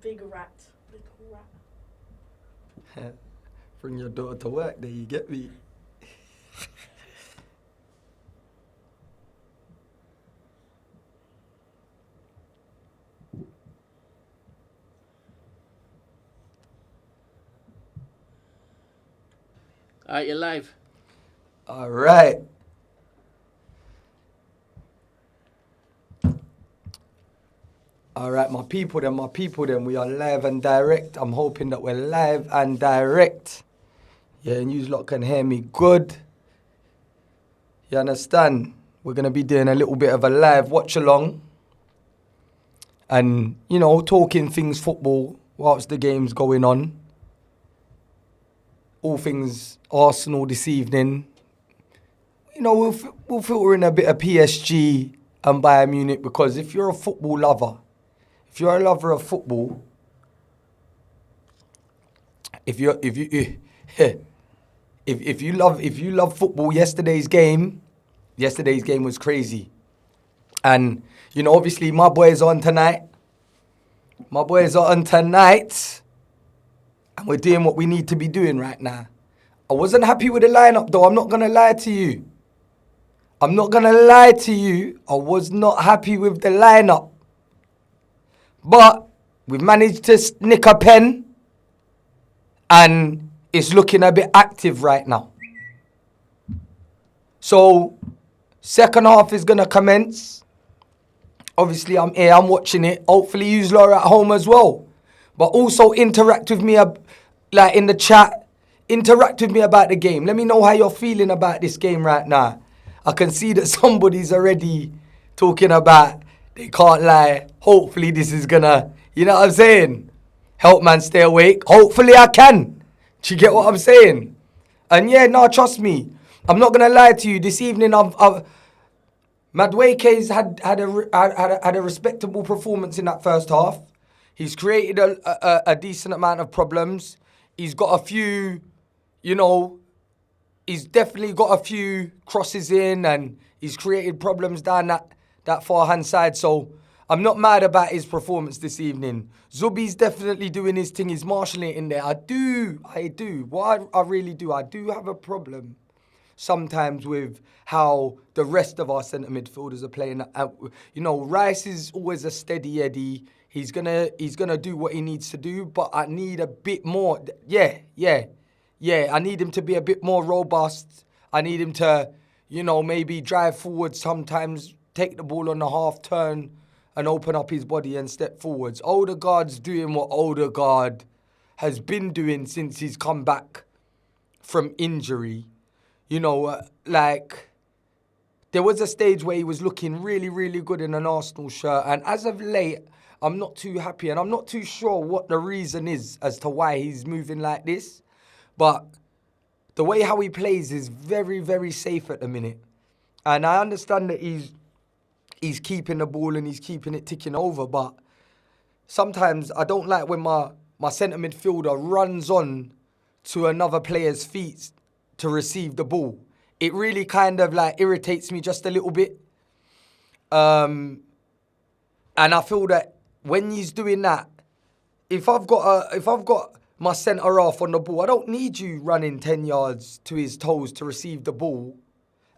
big rat. Little rat. Bring your daughter to work there, you get me? All right, you're live. All right. All right, my people, we are live and direct. I'm hoping that we're live and direct. Yeah, and you lot can hear me good. You understand? We're going to be doing a little bit of a live watch along. And, you know, talking things football whilst the game's going on. All things Arsenal this evening. You know, we'll filter in a bit of PSG and Bayern Munich, because if you're a football lover, if you're a lover of football, if you love football, yesterday's game was crazy. And you know, obviously my boys are on tonight. And we're doing what we need to be doing right now. I wasn't happy with the lineup though, I'm not gonna lie to you. I was not happy with the lineup. But we've managed to nick a pen and it's looking a bit active right now. So, second half is going to commence. Obviously, I'm here, I'm watching it. Hopefully, you lot are at home as well. But also interact with me like in the chat. Interact with me about the game. Let me know how you're feeling about this game right now. I can see that somebody's already talking about, they can't lie. Hopefully this is gonna, you know what I'm saying? Help man stay awake. Hopefully I can. Do you get what I'm saying? And yeah, no, trust me. I'm not gonna lie to you. This evening, Madueke's had a respectable performance in that first half. He's created a decent amount of problems. He's got a few, you know, he's definitely got a few crosses in, and he's created problems down that far-hand side. So I'm not mad about his performance this evening. Zubi's definitely doing his thing. He's marshalling it in there. I do. What I really do. I do have a problem sometimes with how the rest of our centre midfielders are playing. You know, Rice is always a steady Eddie. He's gonna do what he needs to do, but I need a bit more. Yeah. I need him to be a bit more robust. I need him to, you know, maybe drive forward sometimes, take the ball on the half turn and open up his body and step forwards. Odegaard's doing what Odegaard has been doing since he's come back from injury. You know, like, there was a stage where he was looking really, really good in an Arsenal shirt. And as of late, I'm not too happy. And I'm not too sure what the reason is as to why he's moving like this. But the way how he plays is very, very safe at the minute. And I understand that he's keeping the ball and he's keeping it ticking over. But sometimes I don't like when my centre midfielder runs on to another player's feet to receive the ball. It really kind of like irritates me just a little bit. And I feel that when he's doing that, if I've got my centre half on the ball, I don't need you running 10 yards to his toes to receive the ball,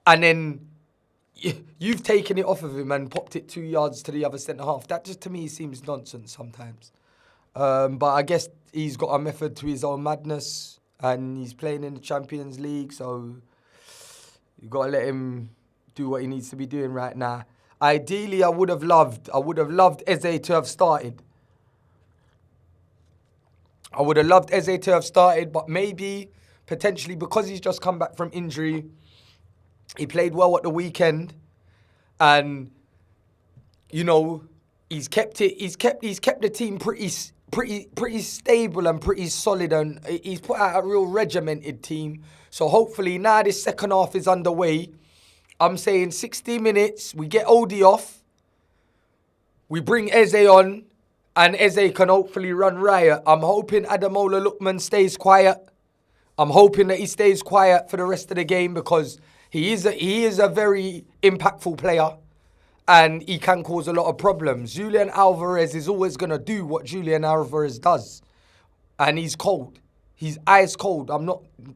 and then you've taken it off of him and popped it 2 yards to the other centre half. That just to me seems nonsense sometimes. But I guess he's got a method to his own madness, and he's playing in the Champions League, so you've got to let him do what he needs to be doing right now. Ideally, I would have loved Eze to have started. But maybe, potentially, because he's just come back from injury, he played well at the weekend, and you know, he's kept the team pretty stable and pretty solid, and he's put out a real regimented team. So hopefully now this second half is underway. I'm saying 60 minutes, we get Odie off, we bring Eze on, and Eze can hopefully run riot. I'm hoping Ademola Lookman stays quiet. I'm hoping that he stays quiet for the rest of the game, because he is a very impactful player. and he can cause a lot of problems. Julian Alvarez is always going to do what Julian Alvarez does. And he's cold. He's ice cold.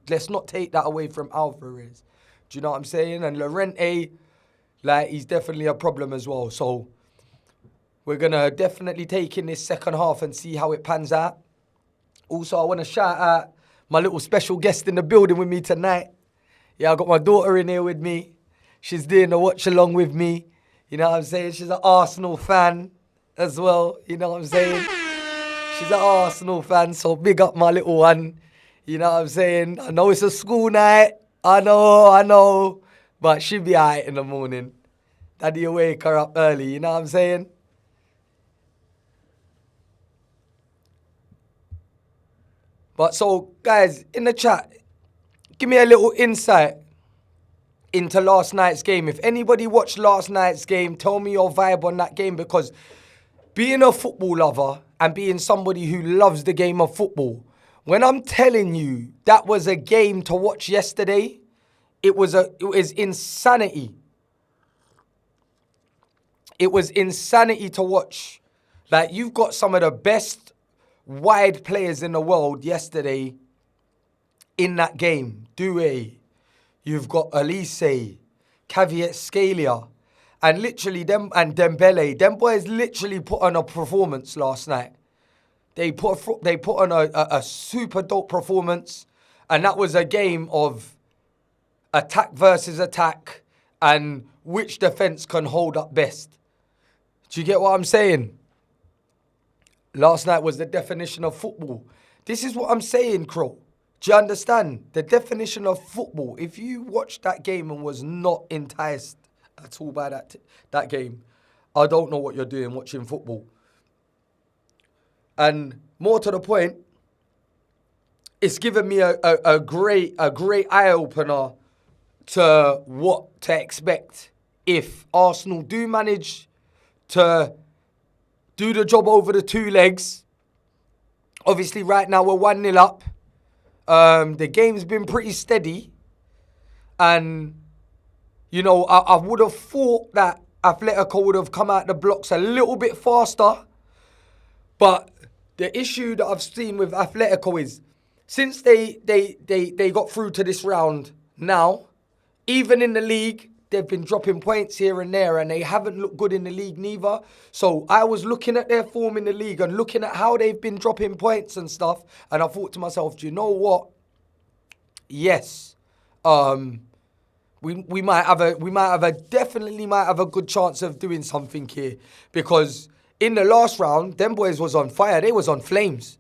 Let's not take that away from Alvarez. Do you know what I'm saying? And Llorente, like, he's definitely a problem as well. So we're going to definitely take in this second half and see how it pans out. Also, I want to shout out my little special guest in the building with me tonight. Yeah, I got my daughter in here with me. She's doing the watch along with me. You know what I'm saying? She's an Arsenal fan as well. You know what I'm saying? She's an Arsenal fan, so big up my little one. You know what I'm saying? I know it's a school night. I know. But she'll be alright in the morning. Daddy will wake her up early. You know what I'm saying? But so, guys, in the chat, give me a little insight into last night's game. If anybody watched last night's game, tell me your vibe on that game, because being a football lover and being somebody who loves the game of football, when I'm telling you that was a game to watch yesterday, it was insanity. It was insanity to watch. Like, you've got some of the best wide players in the world yesterday in that game. Doué, you've got Elise, Kvaratskhelia, and literally them and Dembele. Them boys literally put on a performance last night. They put on a super dope performance, and that was a game of attack versus attack and which defense can hold up best. Do you get what I'm saying? Last night was the definition of football. This is what I'm saying, Crow. Do you understand? The definition of football. If you watched that game and was not enticed at all by that game, I don't know what you're doing watching football. And more to the point, it's given me a great eye-opener to what to expect if Arsenal do manage to do the job over the two legs. Obviously, right now we're 1-0 up. The game's been pretty steady. And, you know, I would have thought that Atletico would have come out the blocks a little bit faster. But the issue that I've seen with Atletico is, since they got through to this round now, even in the league, they've been dropping points here and there, and they haven't looked good in the league neither. So I was looking at their form in the league and looking at how they've been dropping points and stuff, and I thought to myself, do you know what? Yes, we might have a good chance of doing something here, because in the last round, them boys was on fire. They was on flames.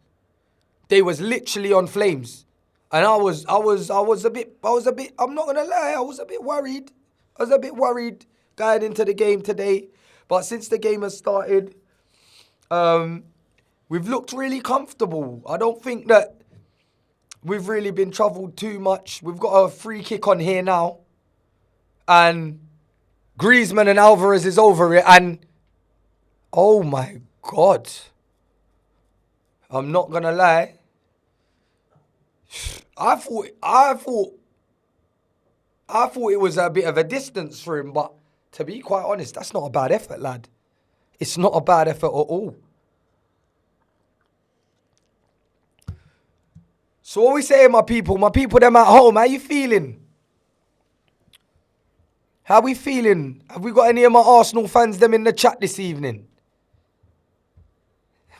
They was literally on flames, and I was a bit. I'm not gonna lie, I was a bit worried. I was a bit worried going into the game today. But since the game has started, we've looked really comfortable. I don't think that we've really been troubled too much. We've got a free kick on here now. And Griezmann and Alvarez is over it. And, oh my God. I'm not going to lie. I thought it was a bit of a distance for him, but to be quite honest, that's not a bad effort, lad. It's not a bad effort at all. So what we saying, my people them at home, how you feeling? How we feeling? Have we got any of my Arsenal fans them in the chat this evening?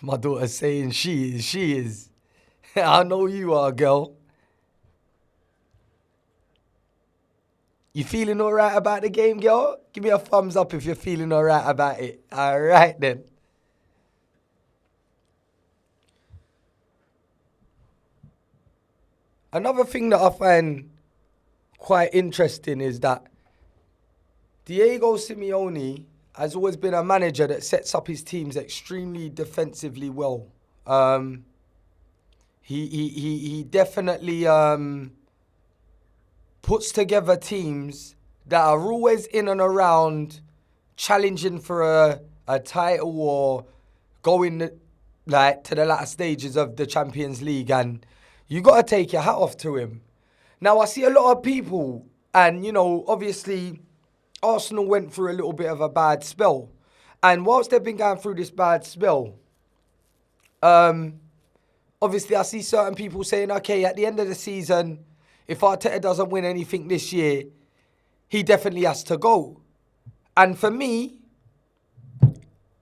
My daughter's saying she is. I know you are, girl. You feeling all right about the game, girl? Give me a thumbs up if you're feeling all right about it. All right, then. Another thing that I find quite interesting is that Diego Simeone has always been a manager that sets up his teams extremely defensively well. He definitely puts together teams that are always in and around challenging for a title or going to the latter stages of the Champions League, and you got to take your hat off to him. Now, I see a lot of people, and, you know, obviously Arsenal went through a little bit of a bad spell. And whilst they've been going through this bad spell, obviously I see certain people saying, okay, at the end of the season, if Arteta doesn't win anything this year, he definitely has to go. And for me,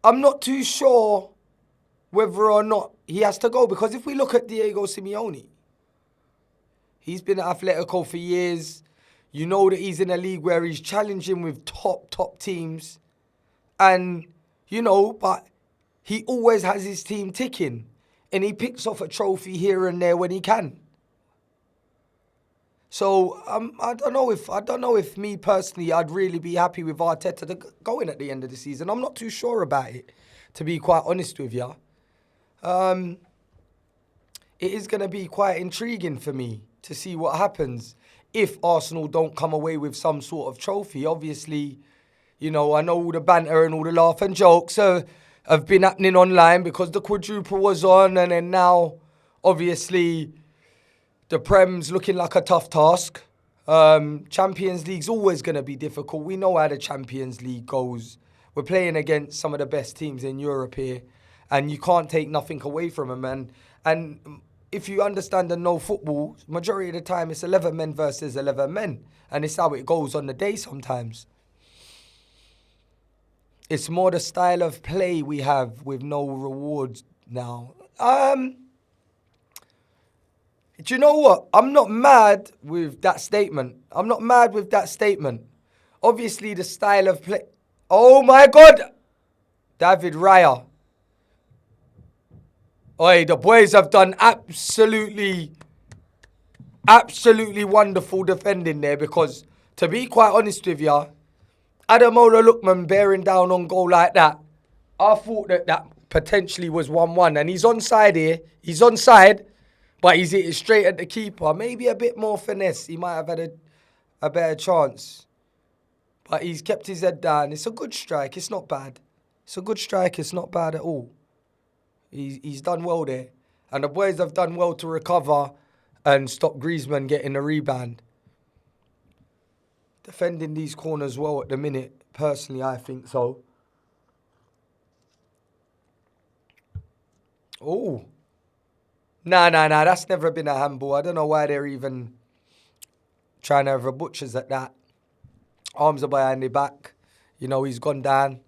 I'm not too sure whether or not he has to go. Because if we look at Diego Simeone, he's been at Atletico for years. You know that he's in a league where he's challenging with top teams. And, you know, but he always has his team ticking. And he picks off a trophy here and there when he can. So I don't know if me personally I'd really be happy with Arteta going at the end of the season. I'm not too sure about it, to be quite honest with you. It is going to be quite intriguing for me to see what happens if Arsenal don't come away with some sort of trophy. Obviously, you know, I know all the banter and all the laugh and jokes have been happening online because the quadruple was on, and then now, obviously, the Prem's looking like a tough task. Champions League's always going to be difficult. We know how the Champions League goes. We're playing against some of the best teams in Europe here, and you can't take nothing away from them. And if you understand and know football, majority of the time it's 11 men versus 11 men, and it's how it goes on the day sometimes. It's more the style of play we have with no rewards now. Do you know what? I'm not mad with that statement. Obviously, the style of play... Oh, my God! David Raya. Oi, the boys have done absolutely wonderful defending there because, to be quite honest with you, Ademola Lookman bearing down on goal like that, I thought that potentially was 1-1. And he's onside here. He's onside, but he's hit it straight at the keeper. Maybe a bit more finesse. He might have had a better chance. But he's kept his head down. It's a good strike. It's not bad. It's a good strike. It's not bad at all. He's done well there. And the boys have done well to recover and stop Griezmann getting a rebound. Defending these corners well at the minute. Personally, I think so. Oh. Nah. That's never been a handball. I don't know why they're even trying to have a butchers at that. Arms are behind the back. You know, he's gone down.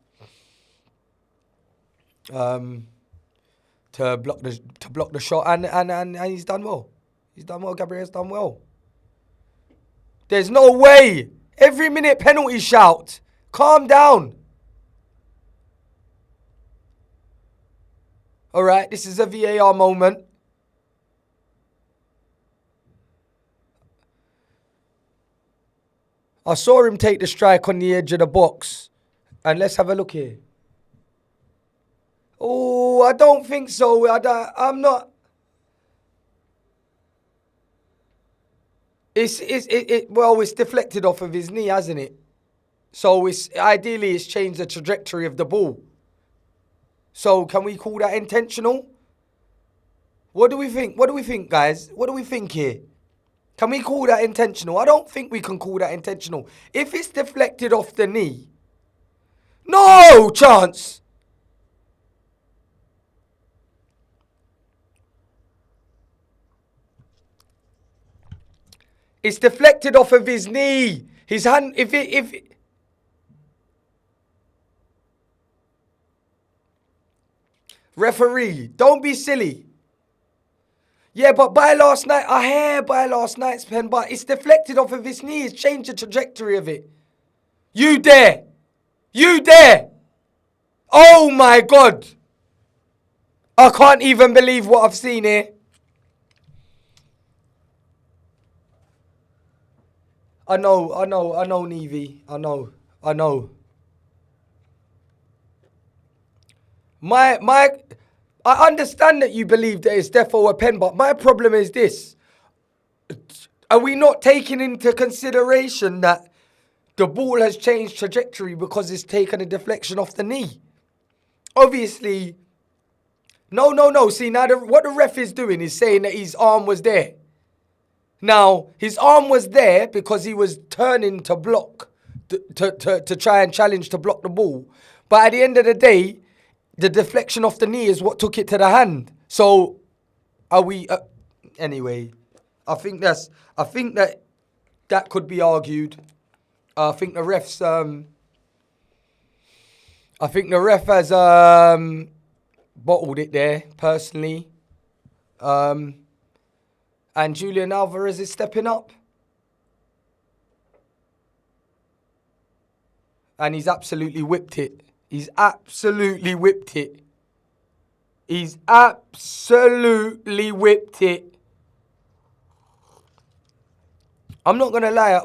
To block the shot, and he's done well. He's done well. Gabriel's done well. There's no way. Every minute penalty shout. Calm down. All right, this is a VAR moment. I saw him take the strike on the edge of the box. And let's have a look here. Oh, I don't think so. I'm not. It's deflected off of his knee, hasn't it? So ideally it's changed the trajectory of the ball. So can we call that intentional? What do we think? What do we think, guys? What do we think here? Can we call that intentional? I don't think we can call that intentional. If it's deflected off the knee, no chance. It's deflected off of his knee. His hand, Referee, don't be silly. Yeah, but by last night, I hear by last night's pen, but it's deflected off of his knee. It's changed the trajectory of it. You dare. Oh my God. I can't even believe what I've seen here. I know, Nevi. I know. I understand that you believe that it's defo a pen, but my problem is this. Are we not taking into consideration that the ball has changed trajectory because it's taken a deflection off the knee? Obviously, no. See, now what the ref is doing is saying that his arm was there. Now, his arm was there because he was turning to block to try and challenge to block the ball. But at the end of the day, the deflection off the knee is what took it to the hand. So, are we... anyway, I think that could be argued. I think the refs... I think the ref has bottled it there, personally. And Julian Alvarez is stepping up. And he's absolutely whipped it. He's absolutely whipped it. He's absolutely whipped it. I'm not going to lie.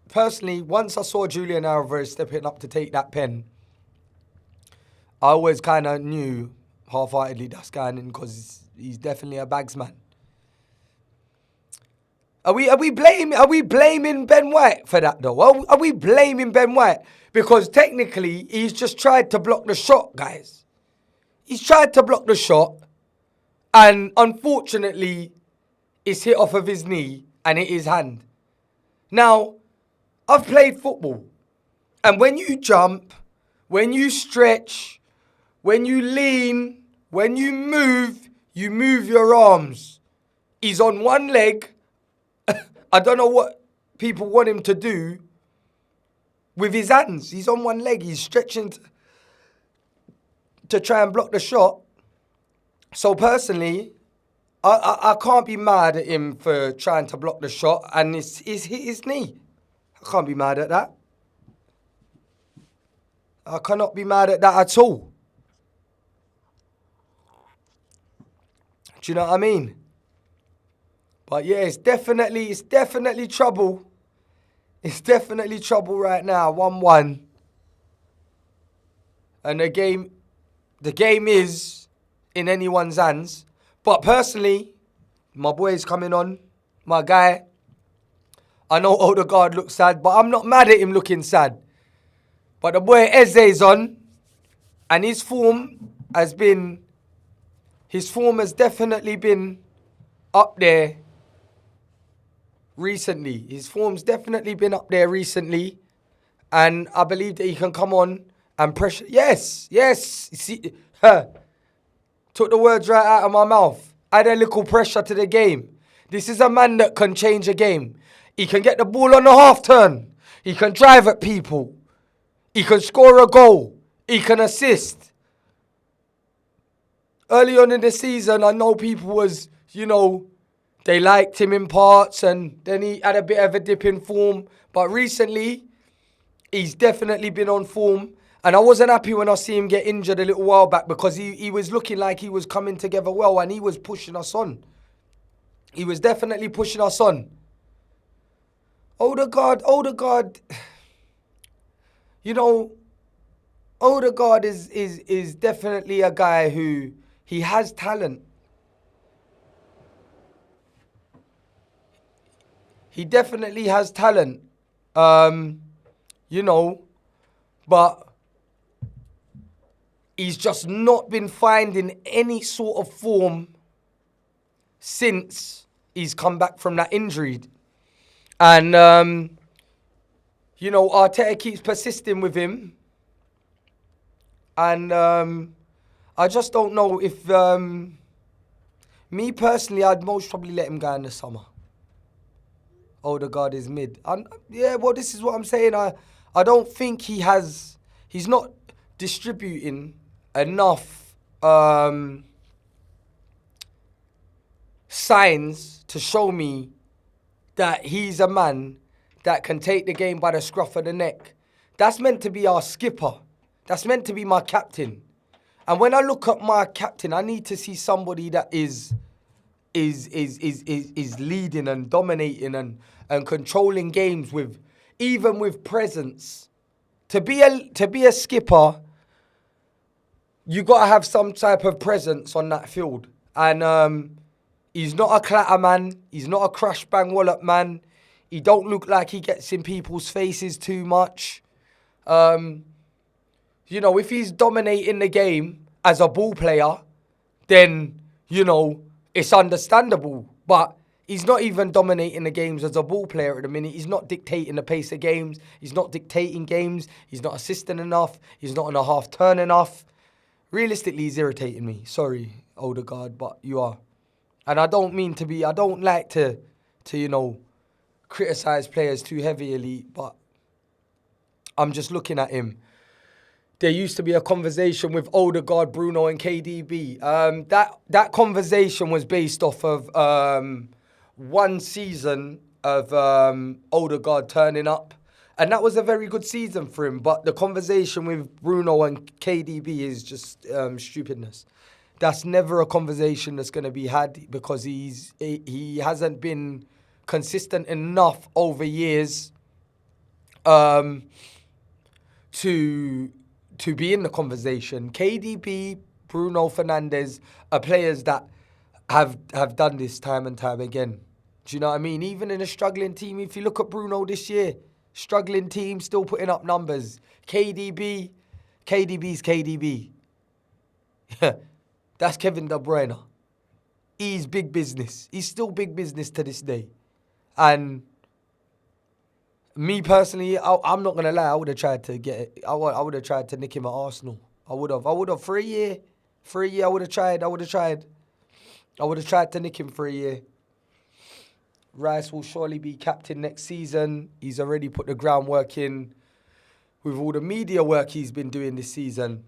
Personally, once I saw Julian Alvarez stepping up to take that pen, I always kind of knew half-heartedly that's going in because he's definitely a bagsman. Are we blaming Ben White for that though? Are we blaming Ben White? Because technically he's just tried to block the shot, guys. He's tried to block the shot, and unfortunately, it's hit off of his knee and hit his hand. Now, I've played football, and when you jump, when you stretch, when you lean, when you move your arms. He's on one leg. I don't know what people want him to do with his hands. He's on one leg. He's stretching to try and block the shot. So personally, I can't be mad at him for trying to block the shot, and it's hit his knee. I can't be mad at that. I cannot be mad at that at all. Do you know what I mean? But yeah, it's definitely trouble. It's definitely trouble right now. 1-1. And the game is in anyone's hands. But personally, my boy's coming on. My guy. I know Odegaard looks sad, but I'm not mad at him looking sad. But the boy Eze's on. And his form has definitely been up there recently. His form's definitely been up there recently. And I believe that he can come on and pressure. Yes. See, took the words right out of my mouth. Add a little pressure to the game. This is a man that can change a game. He can get the ball on the half turn. He can drive at people. He can score a goal. He can assist. Early on in the season, I know people was, they liked him in parts, and then he had a bit of a dip in form. But recently, he's definitely been on form. And I wasn't happy when I see him get injured a little while back, because he was looking like he was coming together well, and he was pushing us on. He was definitely pushing us on. Odegaard, Odegaard is definitely a guy who, he has talent. He definitely has talent. But he's just not been finding any sort of form since he's come back from that injury. And, Arteta keeps persisting with him. And I just don't know if... me personally, I'd most probably let him go in the summer. Odegaard is mid. And, this is what I'm saying. I don't think he's not distributing enough signs to show me that he's a man that can take the game by the scruff of the neck. That's meant to be our skipper. That's meant to be my captain. And when I look at my captain, I need to see somebody that is leading and dominating and controlling games with presence. To be a skipper, you got to have some type of presence on that field. And he's not a clatter man. He's not a crash bang wallop man. He don't look like he gets in people's faces too much. If he's dominating the game as a ball player, then, it's understandable. But He's not even dominating the games as a ball player at the minute. He's not dictating the pace of games. He's not dictating games. He's not assisting enough. He's not on a half turn enough. Realistically, he's irritating me. Sorry, Odegaard, but you are. And I don't like to criticise players too heavily, but I'm just looking at him. There used to be a conversation with Odegaard, Bruno and KDB. That conversation was based off of one season of Odegaard turning up. And that was a very good season for him. But the conversation with Bruno and KDB is just stupidness. That's never a conversation that's going to be had because he hasn't been consistent enough over years to be in the conversation. KDB, Bruno Fernandes are players that have done this time and time again. Do you know what I mean? Even in a struggling team, if you look at Bruno this year, struggling team, still putting up numbers. KDB's KDB. That's Kevin De Bruyne. He's big business. He's still big business to this day. And me personally, I'm not going to lie, I would have tried to get it. I would have tried to nick him at Arsenal. I would have. For a year, I would have tried. I would have tried to nick him for a year. Rice will surely be captain next season. He's already put the groundwork in with all the media work he's been doing this season.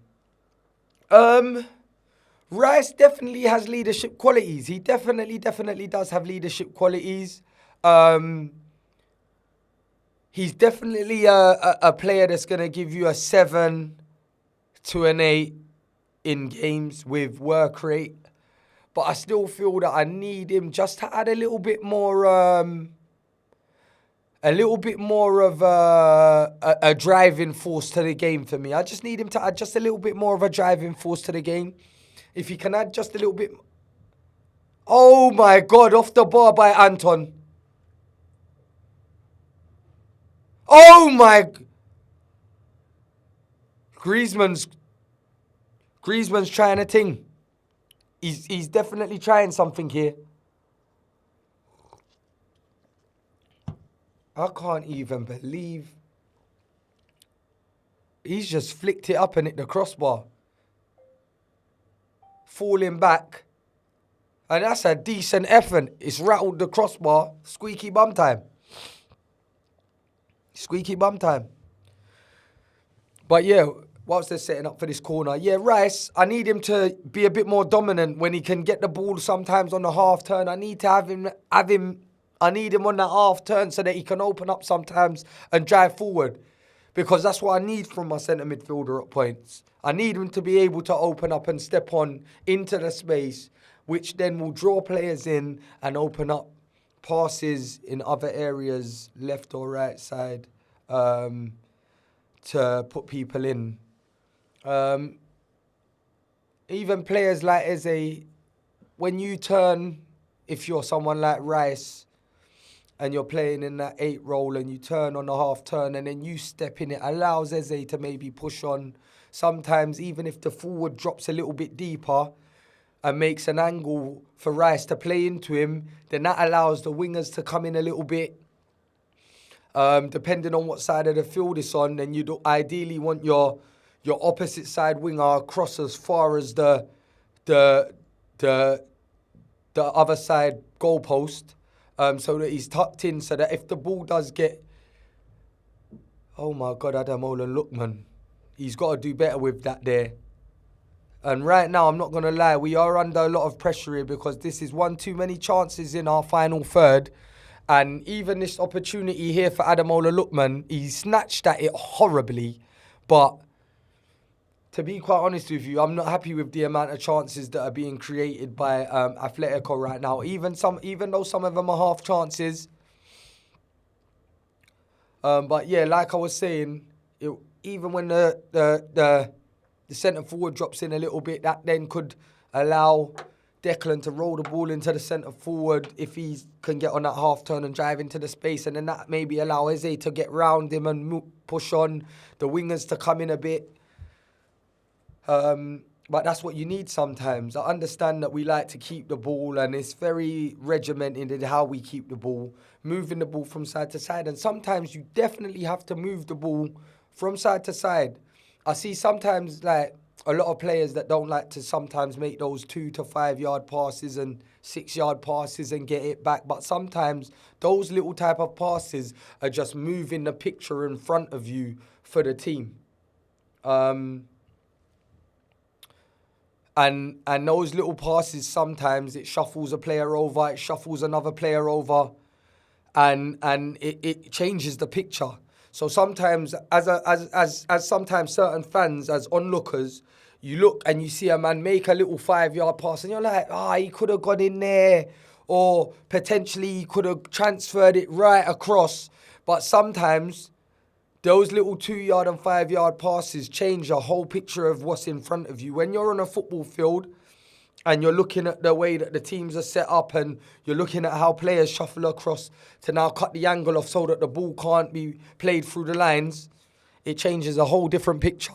Rice definitely has leadership qualities. He definitely does have leadership qualities. He's definitely a player that's going to give you a 7 to an 8 in games with work rate. But I still feel that I need him just to add a little bit more of a driving force to the game for me. I just need him to add just a little bit more of a driving force to the game. If he can add just a little bit... Oh my God, off the bar by Anton. Oh my... Griezmann's trying a thing. He's definitely trying something here. I can't even believe he's just flicked it up and hit the crossbar. Falling back. And that's a decent effort. It's rattled the crossbar. Squeaky bum time. Squeaky bum time. But yeah, whilst they're setting up for this corner, yeah, Rice, I need him to be a bit more dominant when he can get the ball sometimes on the half turn. I need to have him. I need him on that half turn so that he can open up sometimes and drive forward. Because that's what I need from my centre midfielder at points. I need him to be able to open up and step on into the space, which then will draw players in and open up passes in other areas, left or right side, to put people in. Even players like Eze, when you turn, if you're someone like Rice, and you're playing in that 8 role and you turn on the half turn and then you step in, it allows Eze to maybe push on. Sometimes even if the forward drops a little bit deeper and makes an angle for Rice to play into him, then that allows the wingers to come in a little bit. Depending on what side of the field it's on, then you'd ideally want your opposite side winger across as far as the other side goalpost. So that he's tucked in, so that if the ball does get... Oh my God, Ademola Lookman. He's got to do better with that there. And right now, I'm not going to lie, we are under a lot of pressure here because this is one too many chances in our final third. And even this opportunity here for Ademola Lookman, he snatched at it horribly. But to be quite honest with you, I'm not happy with the amount of chances that are being created by Atletico right now. Even though some of them are half chances. But yeah, like I was saying, even when the centre forward drops in a little bit, that then could allow Declan to roll the ball into the centre forward if he can get on that half turn and drive into the space, and then that maybe allow Eze to get round him and push on, the wingers to come in a bit. But that's what you need sometimes. I understand that we like to keep the ball and it's very regimented in how we keep the ball, moving the ball from side to side. And sometimes you definitely have to move the ball from side to side. I see sometimes like a lot of players that don't like to sometimes make those 2 to 5 yard passes and 6 yard passes and get it back. But sometimes those little type of passes are just moving the picture in front of you for the team. And those little passes, sometimes it shuffles a player over, it shuffles another player over, and it changes the picture. So sometimes, as sometimes certain fans, as onlookers, you look and you see a man make a little 5 yard pass, and you're like, he could have got in there, or potentially he could have transferred it right across. But sometimes those little 2 yard and 5 yard passes change the whole picture of what's in front of you. When you're on a football field and you're looking at the way that the teams are set up and you're looking at how players shuffle across to now cut the angle off so that the ball can't be played through the lines, it changes a whole different picture.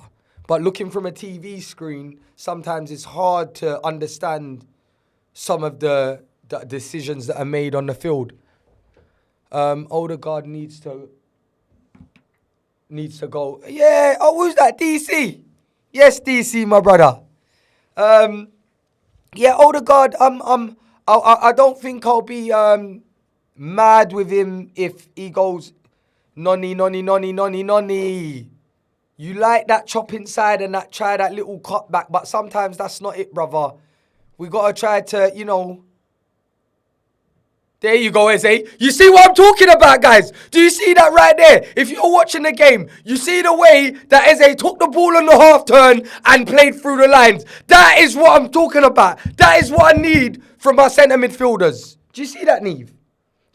But looking from a TV screen, sometimes it's hard to understand some of the decisions that are made on the field. Odegaard needs to go. Yeah. Oh, who's that? DC. Yes, DC, my brother. Yeah, Odegaard. I don't think I'll be mad with him if he goes nonny. You like that chop inside and try that little cut back, but sometimes that's not it, brother. We gotta try to, There you go, Eze. You see what I'm talking about, guys? Do you see that right there? If you're watching the game, you see the way that Eze took the ball on the half turn and played through the lines. That is what I'm talking about. That is what I need from our centre midfielders. Do you see that, Neve?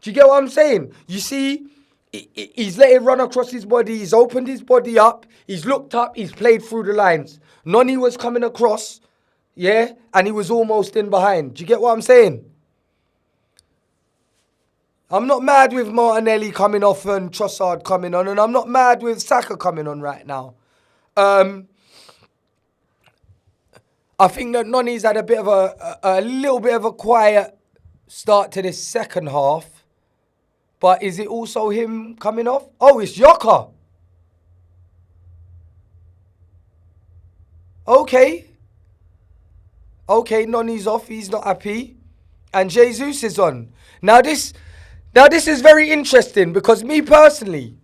Do you get what I'm saying? You see, he's let it run across his body. He's opened his body up. He's looked up. He's played through the lines. Noni was coming across, yeah, and he was almost in behind. Do you get what I'm saying? I'm not mad with Martinelli coming off and Trossard coming on, and I'm not mad with Saka coming on right now. I think that Noni's had a little bit of a quiet start to this second half, but is it also him coming off? Oh, it's Yoka. Okay, Noni's off. He's not happy, and Jesus is on. Now this is very interesting because me personally,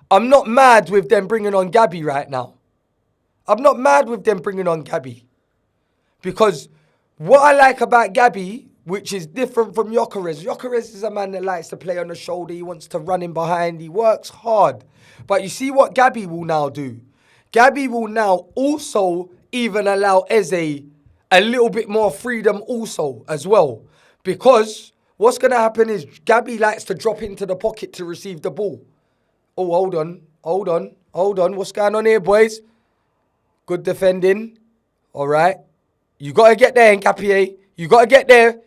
I'm not mad with them bringing on Gabby right now. I'm not mad with them bringing on Gabby. Because what I like about Gabby, which is different from Gyökeres is a man that likes to play on the shoulder. He wants to run in behind. He works hard. But you see what Gabby will now do? Gabby will now also even allow Eze a little bit more freedom also as well. Because what's going to happen is Gabby likes to drop into the pocket to receive the ball. Oh, hold on. What's going on here, boys? Good defending. All right. You got to get there, Nkapie. You got to get there.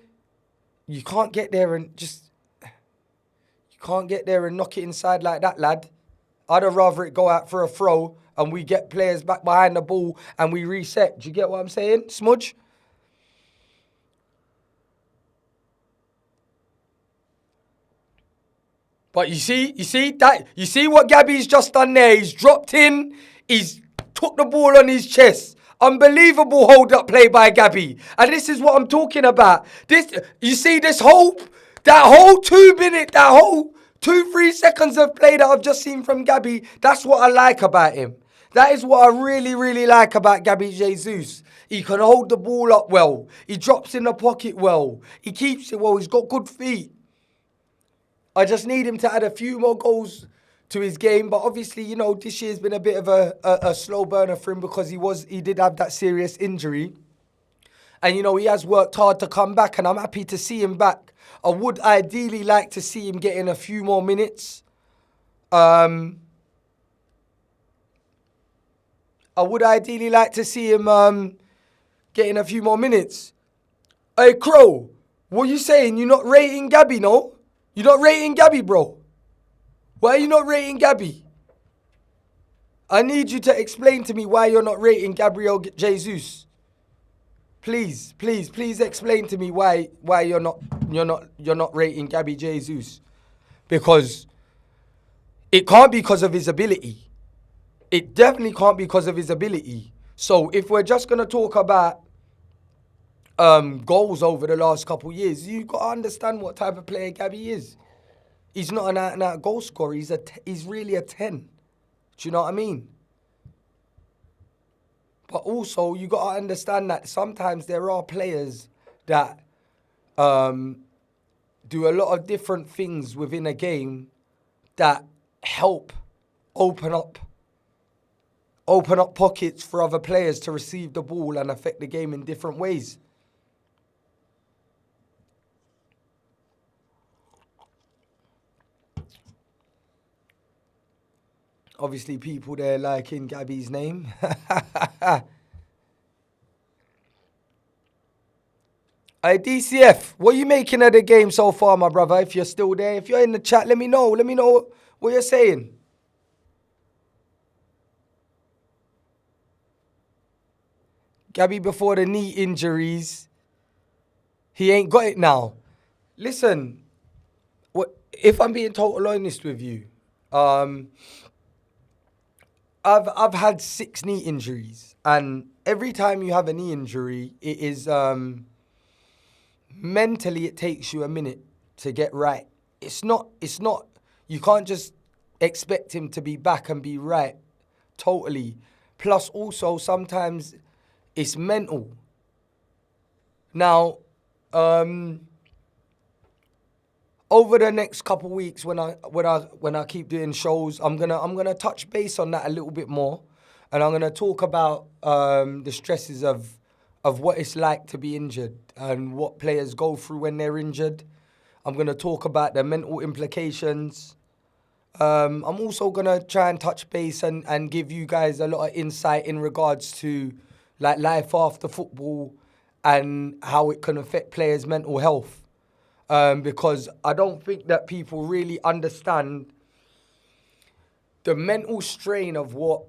You can't get there and knock it inside like that, lad. I'd have rather it go out for a throw and we get players back behind the ball and we reset. Do you get what I'm saying, Smudge? But you see what Gabby's just done there? He's dropped in, he's took the ball on his chest. Unbelievable hold-up play by Gabby. And this is what I'm talking about. That whole 2-3 seconds of play that I've just seen from Gabby, that's what I like about him. That is what I really, really like about Gabby Jesus. He can hold the ball up well. He drops in the pocket well. He keeps it well. He's got good feet. I just need him to add a few more goals to his game. But obviously, this year's been a bit of a slow burner for him because he did have that serious injury. And, he has worked hard to come back, and I'm happy to see him back. I would ideally like to see him getting a few more minutes. I would ideally like to see him getting a few more minutes. Hey, Crow, what are you saying? You're not rating Gabby, no? You're not rating Gabby, bro? Why are you not rating Gabby? I need you to explain to me why you're not rating Gabriel Jesus. Please explain to me why you're not rating Gabby Jesus. Because it can't be because of his ability. It definitely can't be because of his ability. So if we're just gonna talk about goals over the last couple of years, you got to understand what type of player Gabby is. He's not an out-and-out goal scorer. He's really a 10. Do you know what I mean? But also, you got to understand that sometimes there are players that do a lot of different things within a game that help open up pockets for other players to receive the ball and affect the game in different ways. Obviously, people there liking Gabby's name. Hey, DCF, what are you making of the game so far, my brother? If you're still there, if you're in the chat, let me know. Let me know what you're saying. Gabby before the knee injuries, he ain't got it now. Listen, if I'm being totally honest with you, I've had 6 knee injuries, and every time you have a knee injury, it is mentally it takes you a minute to get right. It's not, you can't just expect him to be back and be right totally. Plus also sometimes it's mental. Now, over the next couple of weeks when I keep doing shows, I'm gonna touch base on that a little bit more, and I'm gonna talk about the stresses of what it's like to be injured and what players go through when they're injured. I'm gonna talk about the mental implications. I'm also gonna try and touch base and give you guys a lot of insight in regards to like life after football and how it can affect players' mental health. Because I don't think that people really understand the mental strain of what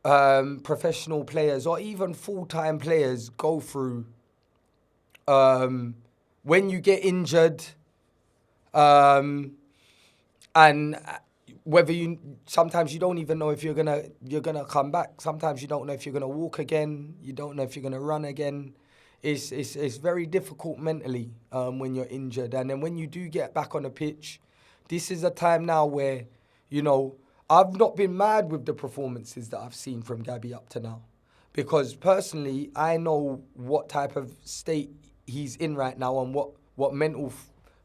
professional players or even full-time players go through when you get injured, and whether sometimes you don't even know if you're gonna come back. Sometimes you don't know if you're gonna walk again. You don't know if you're gonna run again. It's very difficult mentally when you're injured, and then when you do get back on the pitch, this is a time now where, you know, I've not been mad with the performances that I've seen from Gabby up to now, because personally I know what type of state he's in right now and what mental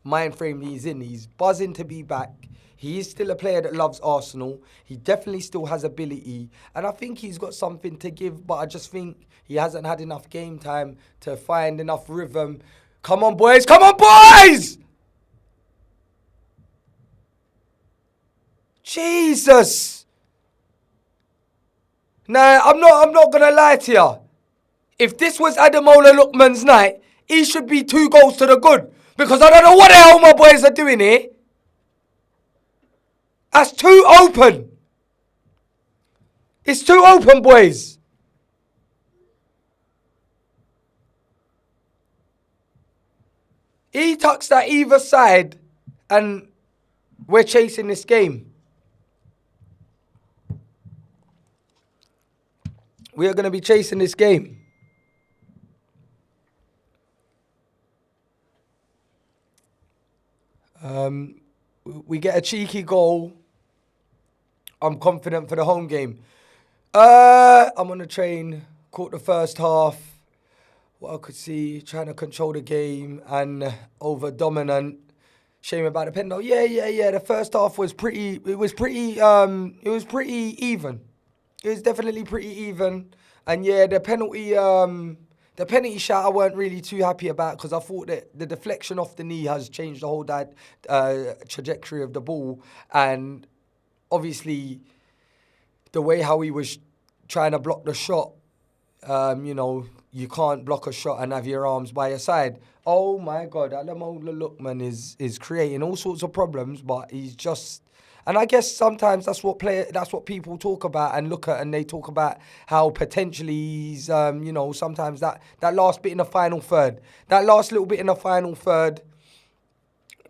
mind frame he's in. He's buzzing to be back. He is still a player that loves Arsenal. He definitely still has ability. And I think he's got something to give, but I just think he hasn't had enough game time to find enough rhythm. Come on, boys. Come on, boys! Jesus! Nah, I'm not going to lie to you. If this was Ademola Lookman's night, he should be 2 goals to the good. Because I don't know what the hell my boys are doing here. That's too open. It's too open, boys. He tucks that either side and we're chasing this game. We are going to be chasing this game. We get a cheeky goal. I'm confident for the home game. I'm on the train, caught the first half. What I could see, trying to control the game and over dominant. Shame about the penalty. Yeah. The first half was pretty. It was pretty even. It was definitely pretty even. And yeah, the penalty shot I weren't really too happy about, because I thought that the deflection off the knee has changed the whole trajectory of the ball, and obviously the way how he was trying to block the shot. You can't block a shot and have your arms by your side. Oh my God, Ademola Lookman is creating all sorts of problems, but he's just, And I guess sometimes that's what people talk about and look at, and they talk about how potentially he's, sometimes that last bit in the final third, that last little bit in the final third,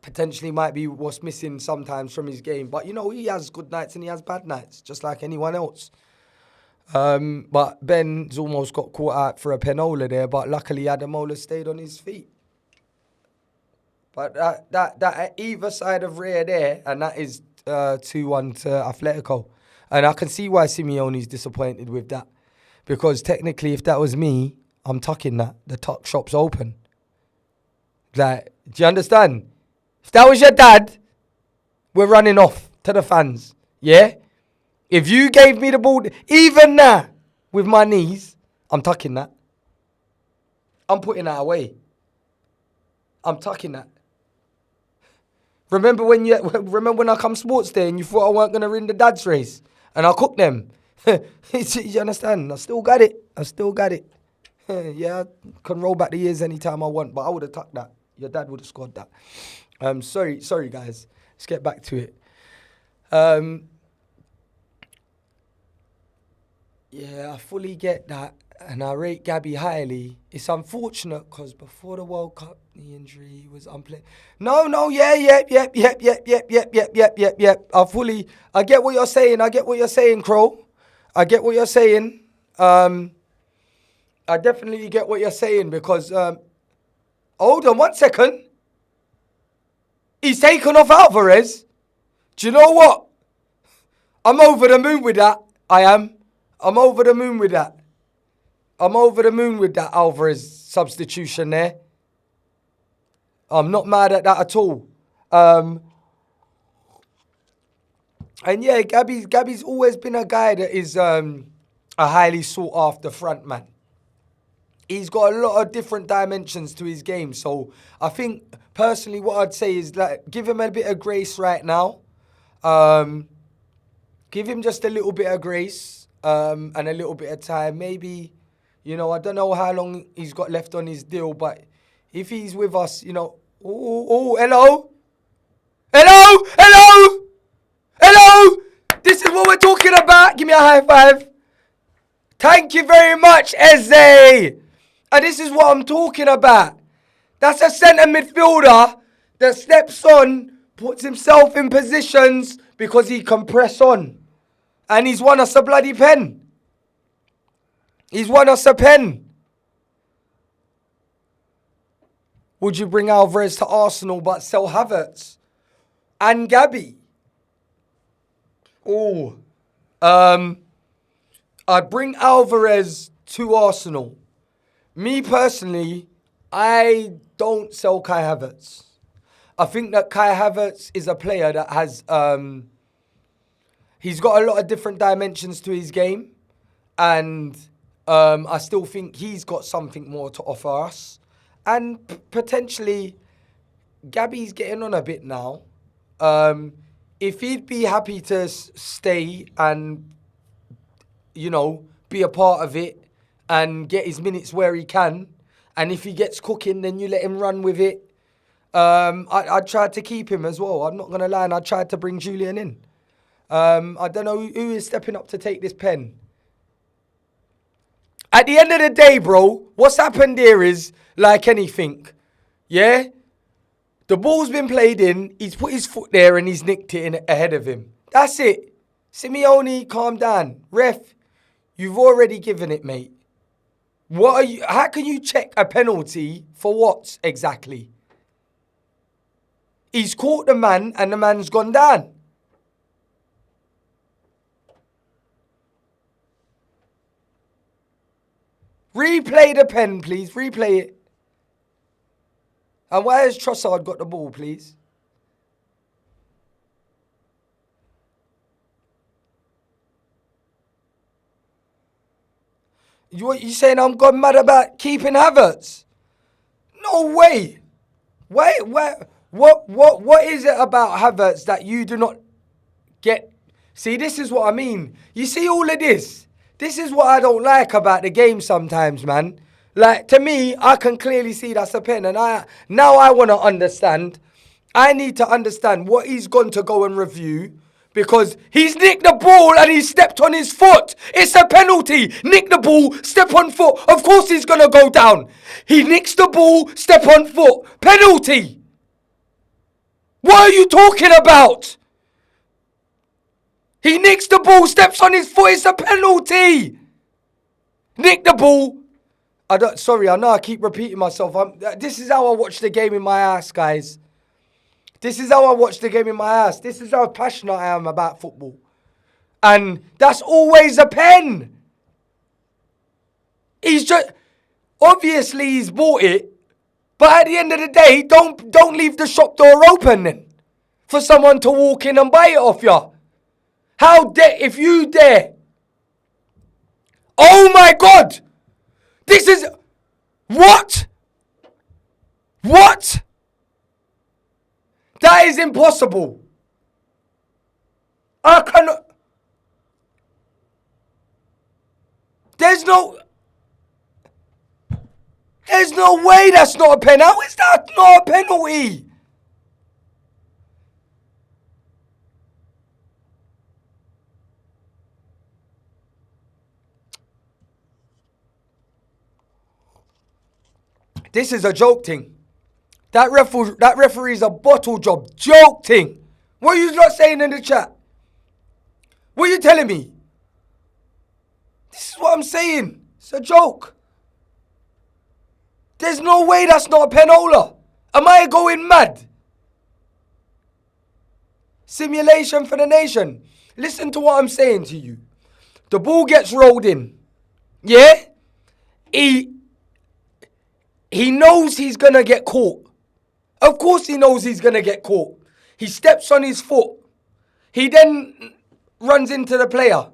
potentially might be what's missing sometimes from his game. But, he has good nights and he has bad nights, just like anyone else. But Ben's almost got caught out for a penola there, but luckily Ademola stayed on his feet. But that either side of rear there, and that is 2-1 to Atletico. And I can see why Simeone's disappointed with that. Because technically, if that was me, I'm tucking that. The tuck shop's open. Like, do you understand? If that was your dad, we're running off to the fans. Yeah? If you gave me the ball, even now, with my knees, I'm tucking that. I'm putting that away. I'm tucking that. Remember when I come sports day and you thought I weren't going to win the dad's race and I cooked them? You understand? I still got it. Yeah, I can roll back the years anytime I want, but I would have tucked that. Your dad would have scored that. Sorry guys. Let's get back to it. Yeah, I fully get that, and I rate Gabby highly. It's unfortunate because before the World Cup, the injury was unplayed. No, yep. I get what you're saying, Crow. I get what you're saying. I definitely get what you're saying because, hold on 1 second. He's taken off Alvarez. Do you know what? I'm over the moon with that. I am. I'm over the moon with that Alvarez substitution there. I'm not mad at that at all. And yeah, Gabby's always been a guy that is a highly sought after front man. He's got a lot of different dimensions to his game. So I think personally what I'd say is give him a bit of grace right now. Give him just a little bit of grace. And a little bit of time. Maybe, I don't know how long he's got left on his deal, but if he's with us, hello? This is what we're talking about. Give me a high five. Thank you very much, Eze. And this is what I'm talking about. That's a centre midfielder that steps on, puts himself in positions because he can press on. And he's won us a bloody pen. Would you bring Alvarez to Arsenal but sell Havertz and Gabby? I'd bring Alvarez to Arsenal. Me personally, I don't sell Kai Havertz. I think that Kai Havertz is a player that has... he's got a lot of different dimensions to his game. And I still think he's got something more to offer us. And potentially, Gabby's getting on a bit now. If he'd be happy to stay and, be a part of it and get his minutes where he can, and if he gets cooking, then you let him run with it. I tried to keep him as well. I'm not going to lie, and I tried to bring Julian in. I don't know who is stepping up to take this pen. At the end of the day, bro, what's happened here is like anything. Yeah? The ball's been played in, he's put his foot there and he's nicked it in ahead of him. That's it. Simeone, calm down. Ref, you've already given it, mate. How can you check a penalty for what exactly? He's caught the man and the man's gone down. Replay the pen, please. Replay it. And why has Trossard got the ball, please? You saying I'm gone mad about keeping Havertz? No way. Wait, what is it about Havertz that you do not get? See, this is what I mean. You see all of this? This is what I don't like about the game sometimes, man. Like, to me, I can clearly see that's a pen. And now I want to understand. I need to understand what he's gone to go and review Because he's nicked the ball and he stepped on his foot. It's a penalty. Nick the ball, step on foot. Of course he's going to go down. He nicks the ball, step on foot. Penalty. What are you talking about? He nicks the ball, steps on his foot. It's a penalty. Nick the ball. Sorry, I know I keep repeating myself. This is how I watch the game in my ass, guys. This is how I watch the game in my ass. This is how passionate I am about football. And that's always a pen. Obviously he's bought it. But at the end of the day, don't leave the shop door open then. For someone to walk in and buy it off you. If you dare. Oh my God. This is, what? What? That is impossible. I cannot. There's no way that's not a pen. How is that not a penalty? This is a joke thing. That referee's a bottle job. Joke thing. What are you not saying in the chat? What are you telling me? This is what I'm saying. It's a joke. There's no way that's not a penola. Am I going mad? Simulation for the nation. Listen to what I'm saying to you. The ball gets rolled in. Yeah? He knows he's going to get caught. Of course he knows he's going to get caught. He steps on his foot. He then runs into the player.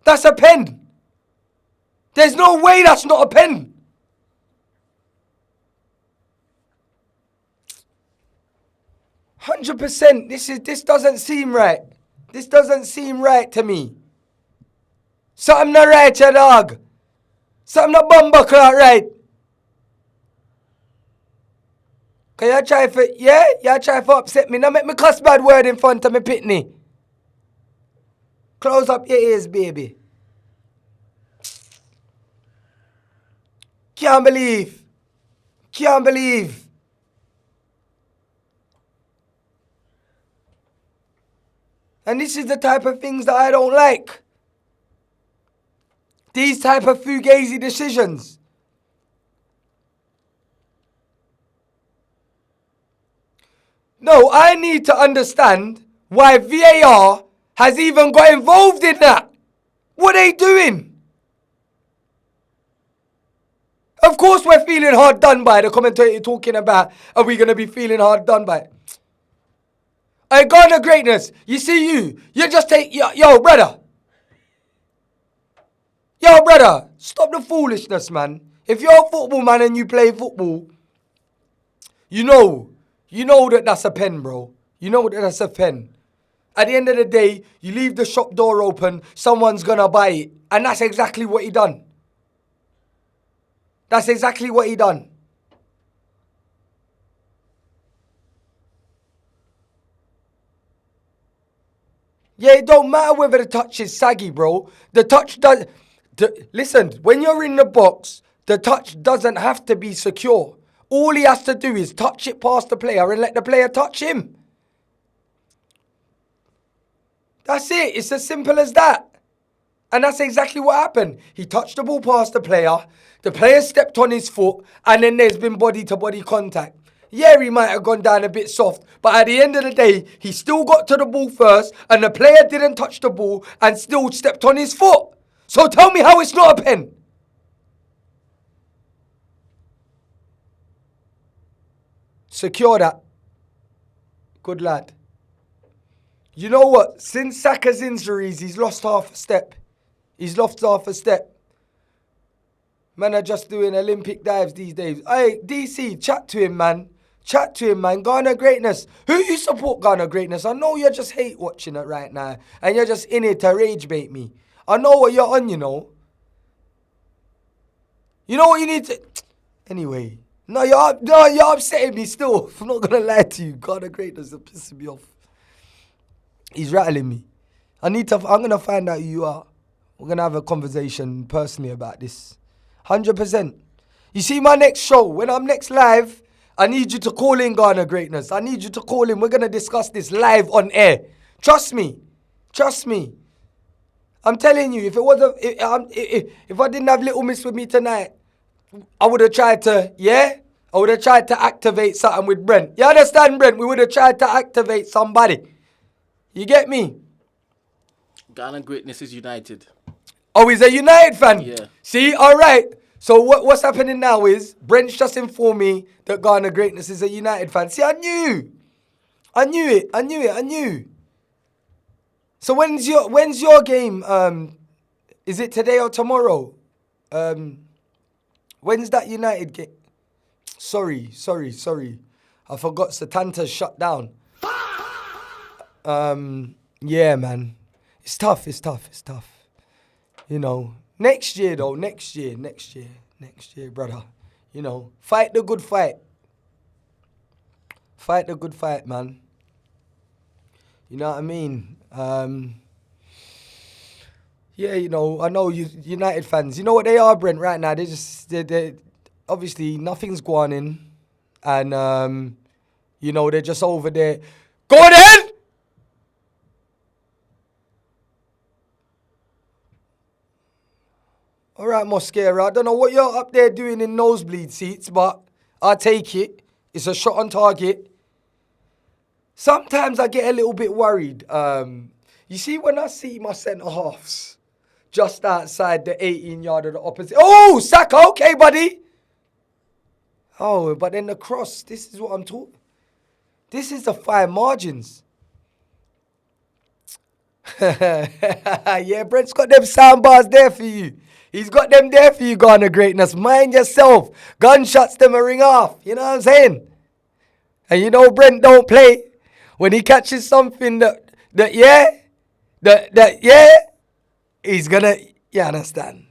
That's a pen. There's no way that's not a pen. %. This doesn't seem right. This doesn't seem right to me. Something not right, ya dog. Something not bumbuckle right. Cause you try for upset me. Now make me cuss bad word in front of me pitney. Close up your ears, baby. Can't believe. Can't believe. And this is the type of things that I don't like. These type of fugazi decisions. No, I need to understand why VAR has even got involved in that. What are they doing? Of course we're feeling hard done by. The commentator talking about, are we going to be feeling hard done by? I Ghana greatness. You see you just take, yo brother. Yo brother, stop the foolishness, man. If you're a football man and you play football, you know that that's a pen, bro. You know that that's a pen. At the end of the day, you leave the shop door open, someone's going to buy it. And that's exactly what he done. That's exactly what he done. Yeah, it don't matter whether the touch is saggy, bro. The touch does... Listen, when you're in the box, the touch doesn't have to be secure. All he has to do is touch it past the player and let the player touch him. That's it. It's as simple as that. And that's exactly what happened. He touched the ball past the player stepped on his foot, and then there's been body-to-body contact. Yeah, he might have gone down a bit soft, but at the end of the day, he still got to the ball first, and the player didn't touch the ball and still stepped on his foot. So tell me how it's not a pen. Secure that. Good lad. You know what? Since Saka's injuries, he's lost half a step. He's lost half a step. Man are just doing Olympic dives these days. Hey, DC, chat to him, man. Chat to him, man. Ghana greatness. Who you support Ghana greatness? I know you just hate watching it right now. And you're just in it to rage bait me. I know what you're on, you know. You know what you need to... Anyway. No, you're upsetting me still. I'm not gonna lie to you. God, the greatness is pissing me off. He's rattling me. I'm gonna find out who you are. We're gonna have a conversation personally about this. 100%. You see my next show, when I'm next live, I need you to call in Ghana Greatness. I need you to call in. We're gonna discuss this live on air. Trust me. Trust me. I'm telling you, if I didn't have Little Miss with me tonight, I would have tried to, I would have tried to activate something with Brent. You understand, Brent? We would have tried to activate somebody. You get me? Ghana Greatness is united. Oh, he's a United fan? Yeah. See? All right. So what's happening now is Brent's just informed me that Ghana Greatness is a United fan. See, I knew it. So when's your game? Is it today or tomorrow? When's that United game? Sorry. I forgot Satanta's shut down. Yeah, man. It's tough. You know, next year, brother. You know, fight the good fight. Fight the good fight, man. You know what I mean? Yeah, you know, I know you United fans. You know what they are, Brent, right now? They obviously nothing's going in. And, you know, they're just over there. Go then! All right, Mosquera. I don't know what you're up there doing in nosebleed seats, but I'll take it. It's a shot on target. Sometimes I get a little bit worried. You see, when I see my centre-halves just outside the 18-yard of the opposite... Oh, Saka, okay, buddy. Oh, but then the cross, this is what I'm talking... This is the fine margins. Yeah, Brent's got them sound bars there for you. He's got them there for you, Ghana Greatness. Mind yourself. Gunshots them a ring off. You know what I'm saying? And you know Brent don't play. When he catches something he's gonna, you understand?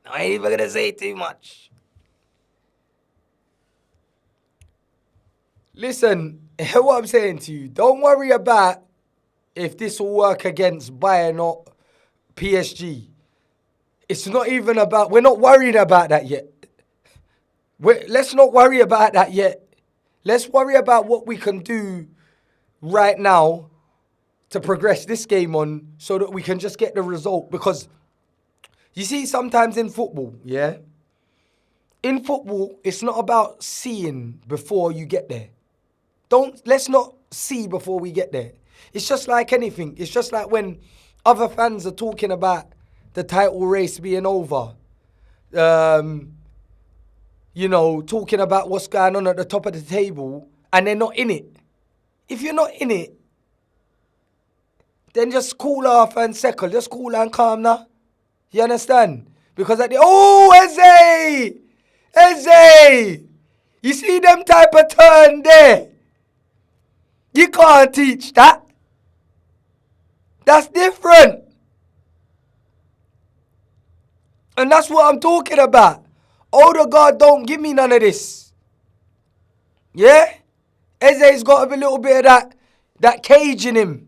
I ain't even gonna say too much. Listen, what I'm saying to you, don't worry about if this will work against Bayern or PSG. It's not even about, we're not worrying about that yet. Let's not worry about that yet. Let's worry about what we can do right now to progress this game on so that we can just get the result. Because you see, sometimes in football, in football, it's not about seeing before you get there. Let's not see before we get there. It's just like anything. It's just like when other fans are talking about the title race being over. You know, talking about what's going on at the top of the table and they're not in it. If you're not in it, then just cool off and settle. Just cool and calm now. You understand? Because at the... Oh, Eze! You see them type of turn there? You can't teach that. That's different. And that's what I'm talking about. Odegaard don't give me none of this. Yeah? Eze's got a little bit of that cage in him.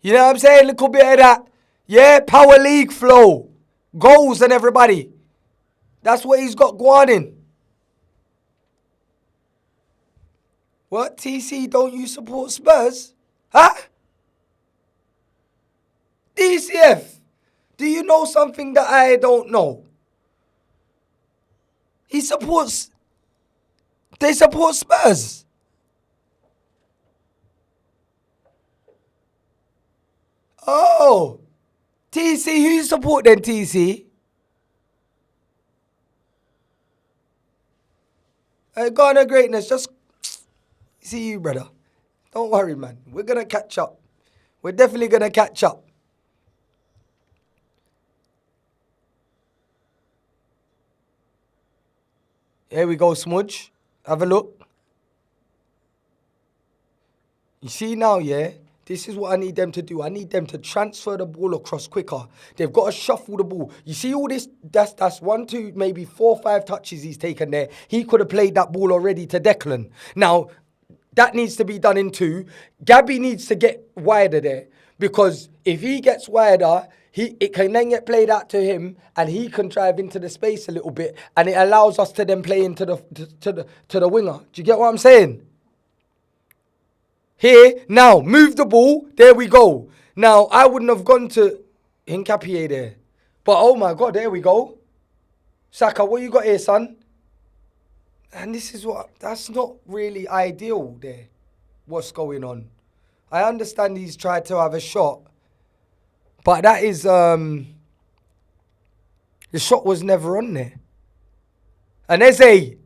You know what I'm saying? A little bit of that, Power League flow. Goals and everybody. That's what he's got going in. What? TC, don't you support Spurs? Huh? DCF, do you know something that I don't know? They support Spurs. Oh. TC, who you support then, TC? Ghana Greatness, just see you, brother. Don't worry, man. We're going to catch up. We're definitely going to catch up. Here we go, Smudge. Have a look. You see now, This is what I need them to do. I need them to transfer the ball across quicker. They've got to shuffle the ball. You see all this, that's 1, 2, maybe 4, 5 touches he's taken there. He could have played that ball already to Declan. Now, that needs to be done in 2. Gabby needs to get wider there, because if he gets wider, it can then get played out to him, and he can drive into the space a little bit, and it allows us to then play into the winger. Do you get what I'm saying? Here, now, move the ball. There we go. Now, I wouldn't have gone to Hincapié there. But, oh my God, there we go. Saka, what you got here, son? And this is that's not really ideal there, what's going on. I understand he's tried to have a shot, but that is, the shot was never on there. And Eze,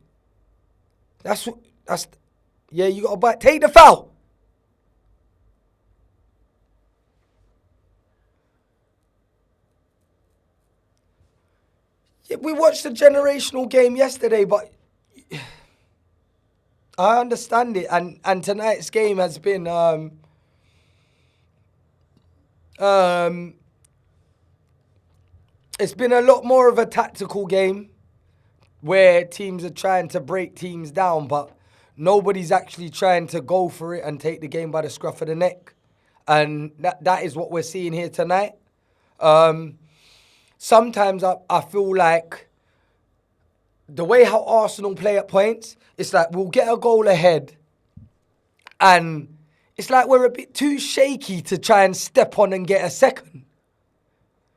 yeah, you got to bite. Take the foul. Yeah, we watched the generational game yesterday, but I understand it. And tonight's game has been it's been a lot more of a tactical game where teams are trying to break teams down, but nobody's actually trying to go for it and take the game by the scruff of the neck. And that is what we're seeing here tonight. Sometimes I feel like the way how Arsenal play at points, it's like we'll get a goal ahead and it's like we're a bit too shaky to try and step on and get a second.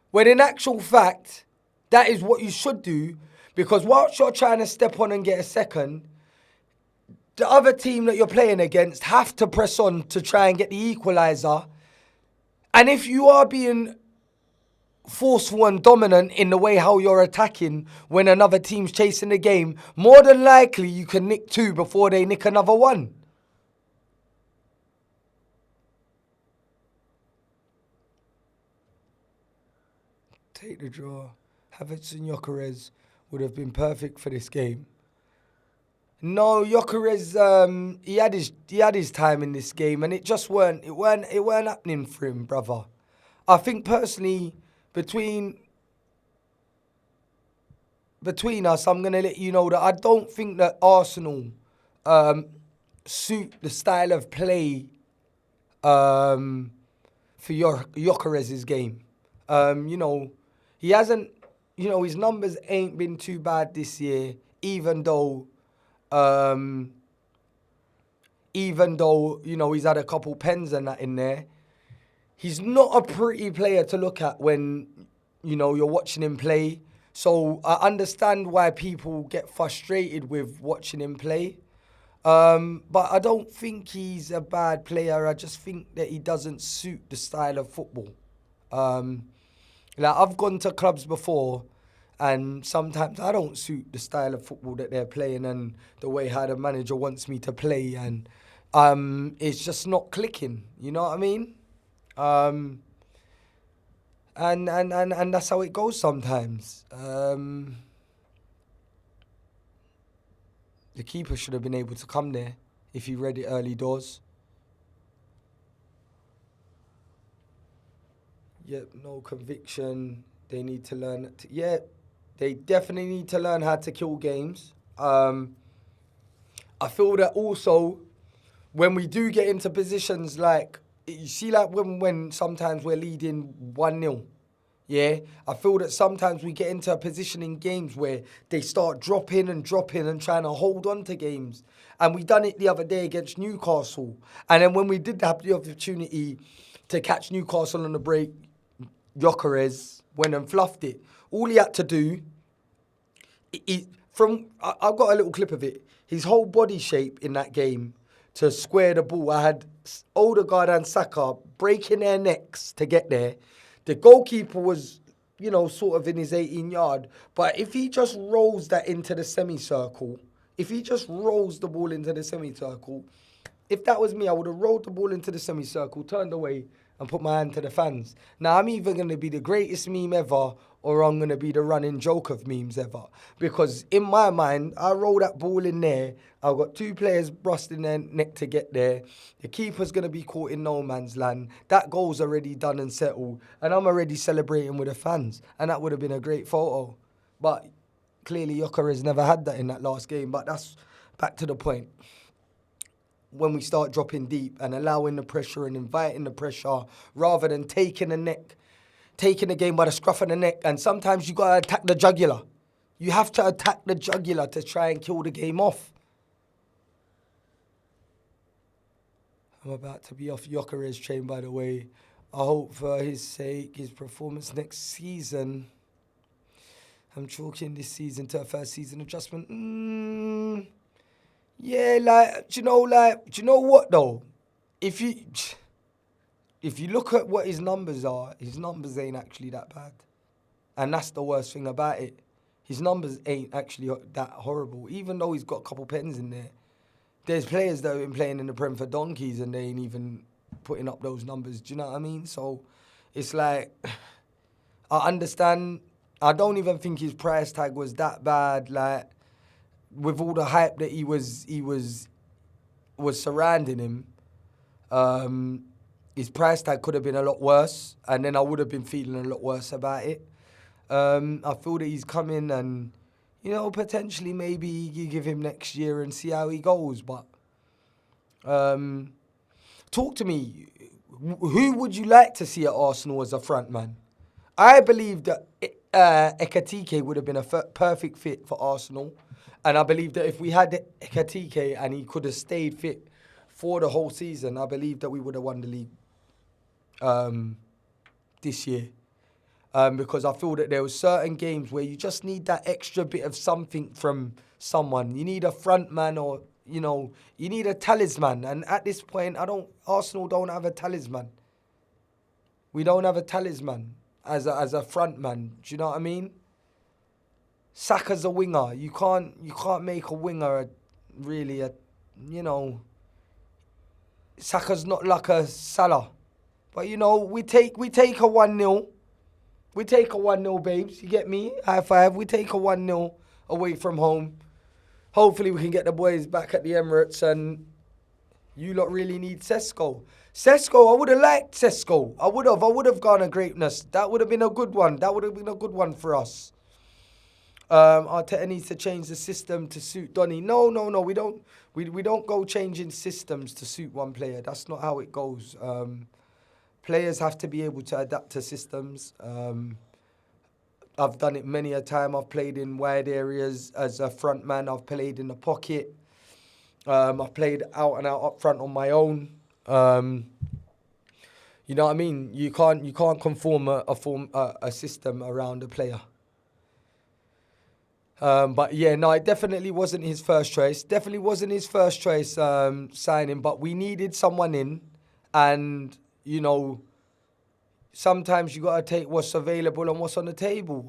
When in actual fact, that is what you should do, because whilst you're trying to step on and get a second, the other team that you're playing against have to press on to try and get the equaliser. And if you are being forceful and dominant in the way how you're attacking when another team's chasing the game, more than likely you can nick 2 before they nick another 1. Take the draw. Havertz and Gyökeres would have been perfect for this game. No, Gyökeres, he had his time in this game, and it weren't happening for him, brother. I think personally, between us, I'm gonna let you know that I don't think that Arsenal suit the style of play for Gyökeres' game. He hasn't, his numbers ain't been too bad this year, even though, he's had a couple pens and that in there. He's not a pretty player to look at when, you're watching him play. So I understand why people get frustrated with watching him play. But I don't think he's a bad player. I just think that he doesn't suit the style of football. I've gone to clubs before, and sometimes I don't suit the style of football that they're playing and the way how the manager wants me to play, and it's just not clicking. You know what I mean? And that's how it goes sometimes. The keeper should have been able to come there if he read it early doors. Yep, no conviction. They need to learn. They definitely need to learn how to kill games. I feel that also when we do get into positions like, you see, like when sometimes we're leading 1-0, yeah? I feel that sometimes we get into a position in games where they start dropping and trying to hold on to games. And we done it the other day against Newcastle. And then when we did have the opportunity to catch Newcastle on the break, Gyökeres went and fluffed it. All he had to do, I've got a little clip of it, his whole body shape in that game to square the ball. I had Odegaard and Saka breaking their necks to get there. The goalkeeper was, sort of in his 18-yard. But if he just rolls that into the semicircle, if that was me, I would have rolled the ball into the semicircle, turned away, and put my hand to the fans. Now, I'm either going to be the greatest meme ever or I'm going to be the running joke of memes ever. Because in my mind, I roll that ball in there. I've got 2 players busting their neck to get there. The keeper's going to be caught in no man's land. That goal's already done and settled. And I'm already celebrating with the fans. And that would have been a great photo. But clearly, Gyökeres never had that in that last game. But that's back to the point. When we start dropping deep and allowing the pressure and inviting the pressure rather than taking the game by the scruff of the neck. And sometimes you got to attack the jugular. You have to attack the jugular to try and kill the game off. I'm about to be off Gyökeres' train, by the way. I hope for his sake, his performance next season. I'm chalking this season to a first season adjustment. Yeah, do you know what though? If you look at what his numbers are, his numbers ain't actually that bad. And that's the worst thing about it. His numbers ain't actually that horrible. Even though he's got a couple pens in there. There's players that have been playing in the Prem for donkeys and they ain't even putting up those numbers. Do you know what I mean? So it's like, I understand. I don't even think his price tag was that bad. Like, with all the hype that he was surrounding him, his price tag could have been a lot worse, and then I would have been feeling a lot worse about it. I feel that he's coming and, potentially maybe you give him next year and see how he goes. But talk to me. Who would you like to see at Arsenal as a front man? I believe that Ekatike would have been a perfect fit for Arsenal. And I believe that if we had Ekatike and he could have stayed fit for the whole season, I believe that we would have won the league this year. Because I feel that there were certain games where you just need that extra bit of something from someone. You need a front man or, you need a talisman. And at this point, Arsenal don't have a talisman. We don't have a talisman as a front man. Do you know what I mean? Saka's a winger. You can't make a winger Saka's not like a Salah. But we take a 1-0. We take a 1-0, babes. You get me? High five. We take a 1-0 away from home. Hopefully we can get the boys back at the Emirates, and you lot really need Sesko. I would have liked Sesko. I would have gone a greatness. That would have been a good one. That would have been a good one for us. Arteta needs to change the system to suit Donny. No. We don't go changing systems to suit one player. That's not how it goes. Players have to be able to adapt to systems. I've done it many a time. I've played in wide areas as a front man. I've played in the pocket. I've played out and out up front on my own. You know what I mean? You can't conform a system around a player. But yeah, no, it definitely wasn't his first choice. Signing. But we needed someone in, and sometimes you gotta take what's available and what's on the table.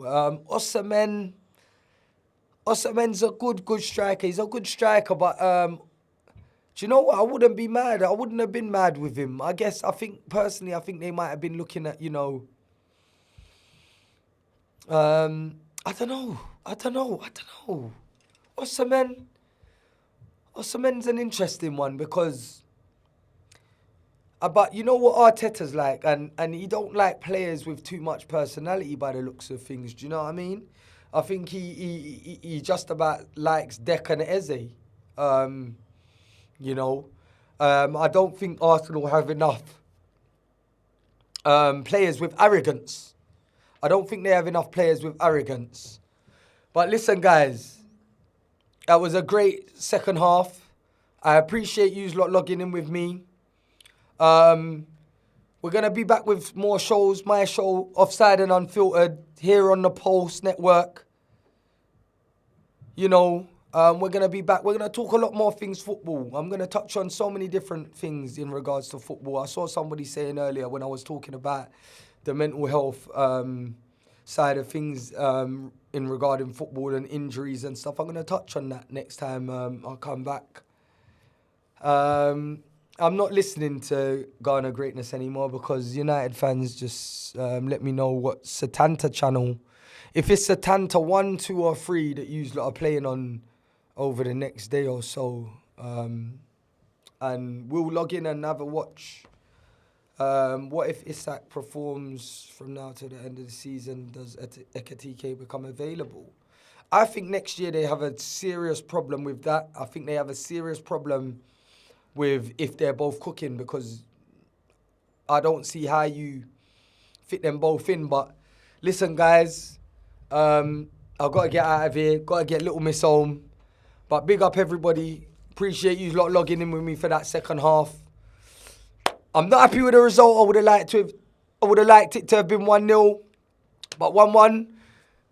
Osimhen's a good striker. He's a good striker, but do you know what? I wouldn't be mad. I wouldn't have been mad with him. I think they might have been looking at, I don't know. Osimhen's an interesting one because, but you know what Arteta's like, and he don't like players with too much personality by the looks of things. Do you know what I mean? I think he just about likes Dek and Eze. I don't think Arsenal have enough players with arrogance. I don't think they have enough players with arrogance. But listen, guys, that was a great second half. I appreciate you lot logging in with me. We're going to be back with more shows. My show, Offside and Unfiltered, here on the Pulse Network. We're going to be back. We're going to talk a lot more things football. I'm going to touch on so many different things in regards to football. I saw somebody saying earlier when I was talking about the mental health side of things in regarding football and injuries and stuff. I'm going to touch on that next time I come back. I'm not listening to Ghana Greatness anymore because United fans just let me know what Satanta channel. If it's Satanta 1, 2 or 3 that you lot are playing on over the next day or so, and we'll log in and have a watch. What if Isak performs from now to the end of the season? Does Ekatike become available? I think next year they have a serious problem with that. I think they have a serious problem with if they're both cooking because I don't see how you fit them both in. But listen, guys, I've got to get out of here. Got to get Little Miss home. But big up everybody. Appreciate you lot logging in with me for that second half. I'm not happy with the result. I would have liked it to have been 1-0, but 1-1.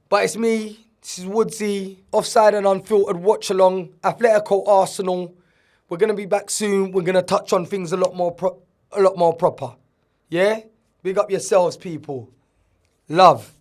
But it's me. This is Woodzy, Offside and Unfiltered watch along. Atletico Arsenal. We're gonna be back soon. We're gonna touch on things a lot more proper. Yeah. Big up yourselves, people. Love.